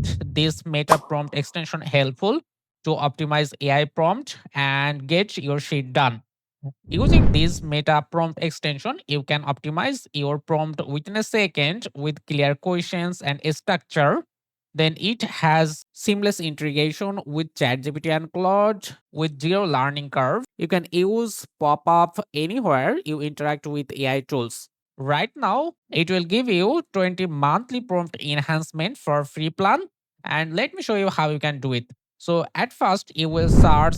find this MetaPrompt extension helpful to optimize AI prompt and get your sheet done. Using this MetaPrompt extension, you can optimize your prompt within a second with clear questions and a structure. Then it has seamless integration with ChatGPT and Claude with zero learning curve. You can use pop-up anywhere you interact with AI tools. Right now, it will give you 20 monthly prompt enhancement for free plan. And let me show you how you can do it. So at first, you will search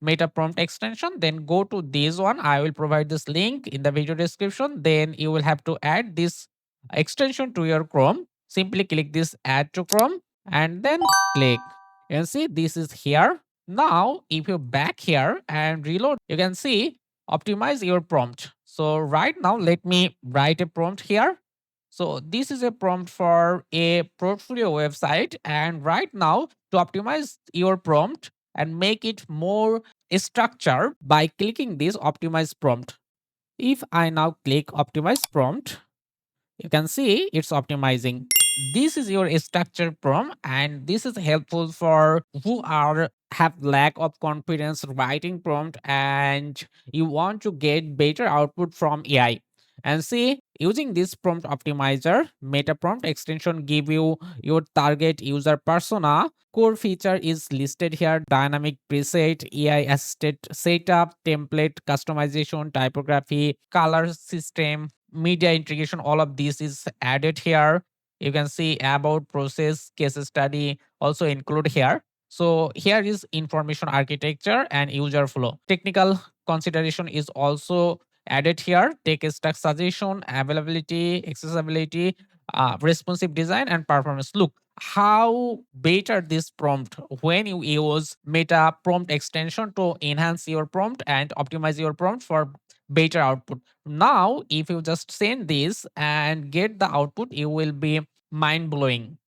MetaPrompt extension, then go to this one. I will provide this link in the video description. Then you will have to add this extension to your Chrome. Simply click this add to Chrome and then click. You can see this is here. Now, if you back here and reload, you can see optimize your prompt. So right now, let me write a prompt here. So this is a prompt for a portfolio website. And right now, to optimize your prompt and make it more structured by clicking this optimize prompt. If I now click optimize prompt, you can see it's optimizing. This is your structure prompt, and this is helpful for who are have lack of confidence writing prompt and you want to get better output from AI. And see, using this prompt optimizer, meta prompt extension give you your target user persona. Core feature is listed here: dynamic preset, AI assisted setup, template customization, typography, color system, media integration. All of this is added here. You can see about process, case study also include here. So here is information architecture and user flow. Technical consideration is also added here: tech stack suggestion, availability, accessibility, responsive design, and performance. Look how better this prompt when you use meta prompt extension to enhance your prompt and optimize your prompt for better output. Now, if you just send this and get the output, you will be mind blowing.